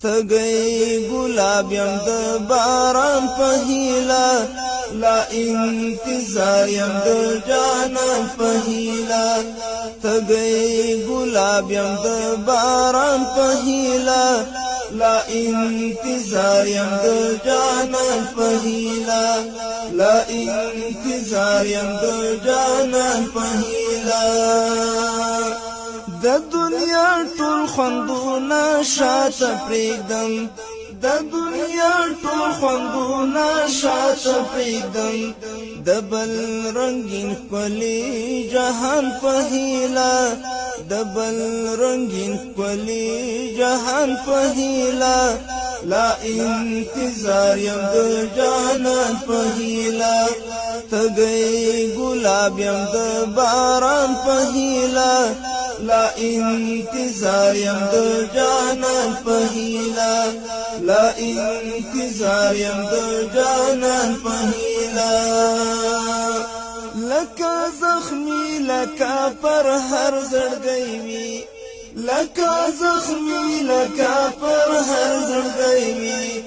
تگئی گلاب یم د باران په هیله لا انتظار یم د جانان په هیله تگئی گلاب یم د باران په هیله لا انتظار یم د جانان په هیله لا انتظار یم د جانان په هیله د دنیا ټول خوندونه شاته پرېږدم د دنیا ټول خوندونه شاته پرېږدم د بل رنګین ښکلي جهان په هیله د بل رنګین ښکلي جهان په هیله لا انتظار یم د جانان په هیله تگئی گلاب یم د باران په هیله لا انتظار یم د جانان په هیله لا انتظار یم د جانان په هیله لکه زخمی لکه پر هر زړګی وي لکه زخمی لکه پر هر زړګی وي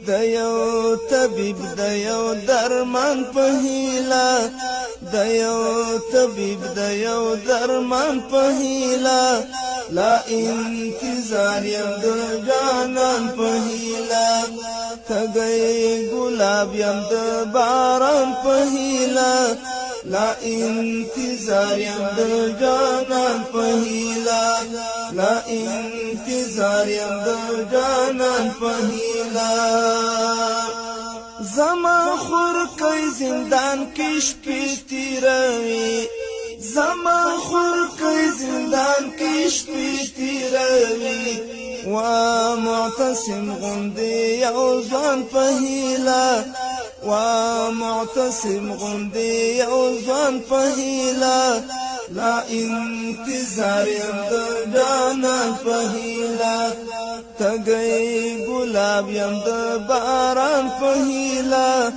د یو طبیب د یو درمان په هیله د یو طبیب د یو درمان په هیله لا انتظار یم د جانان په هیله تگئی گلاب یم د باران په هیله لا انتظار یم د جانان په هیله لا انتظار یم د جانان په هیله زما خور کئی زندان کی شپی تیروی زما خور کئی زندان کی شپی تیروی و معتصم غندی یو ځوان په هیله و معتصم غندی یو ځوان په هیله لا انتظار یم د جانان په هیله تگئی گلاب یم د باران په هیله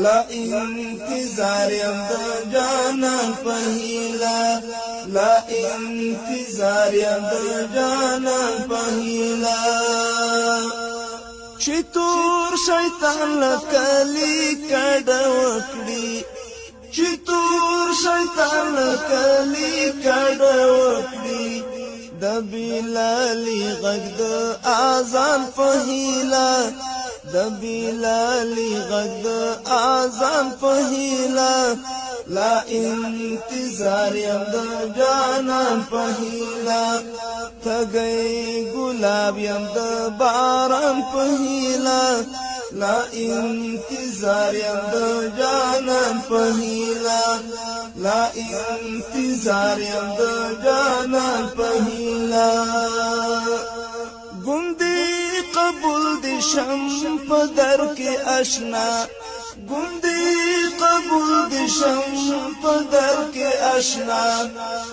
لا انتظار یم د جانان په هیله لا انتظار یم د جانان په هیله چې تور شیطان لکلی کډه وکړي چې تور شیطان لکلی کډه وکړي د بلالي غږ د اذان په هیله د بلالي غږ د اذان په هیله لا انتظار یم د جانان په هیله تگئی گلاب یم د باران په هیله لا انتظار یم د جانان په هیله لا انتظار یم د جانان په هیله ګوندې قبول دې شم په در کې آشنا ګوندې قبول دې شم په در کې آشنا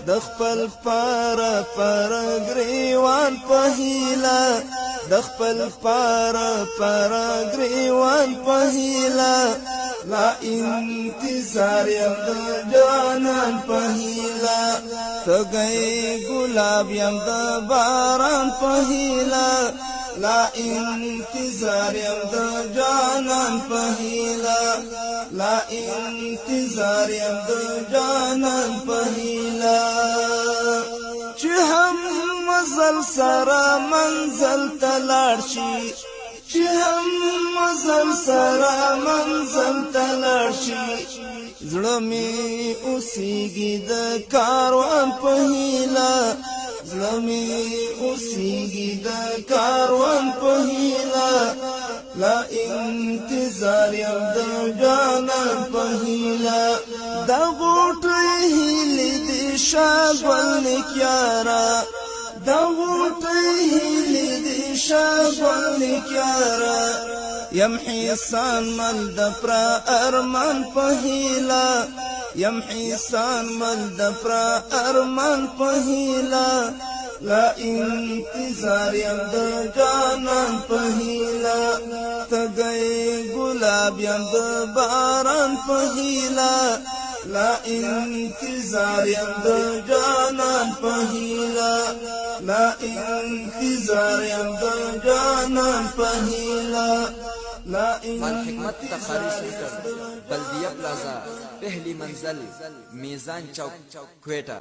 د خپل پر ګریوان په هیله د خپل پر ګریوان په هیله لا انتظار یم د جانان په هیله تگئی گلاب یم د باران په هیله لا انتظار یم د جانان په هیله لا انتظار یم د جانان په هیله چې هم مزل سره منزل ته لاړ شي چې هم مزل سره منزل ته لاړ شي زړه مې اوسېږي د کاروان په هیله زړه مې اوسېږي د کاروان په هیله لا انتظار یم د جانان په هیله دا غوټۍ هیلې دې شاګل نیکیاره دا غوټۍ هیلې دې شاګل نیکیاره یم حسان مل د پر ارمان په هیله یم حسان مل د پر ارمان په هیله لا انتظار یم د جانان په هیله تگئی گلاب یم د باران په هیله لا انتظار یم د جانان په هیله لا انتظار یم د جانان په هیله لا حکمت تقاری سینٹر بلدیہ پلازا پہلی منزل میزان چوک کوئٹہ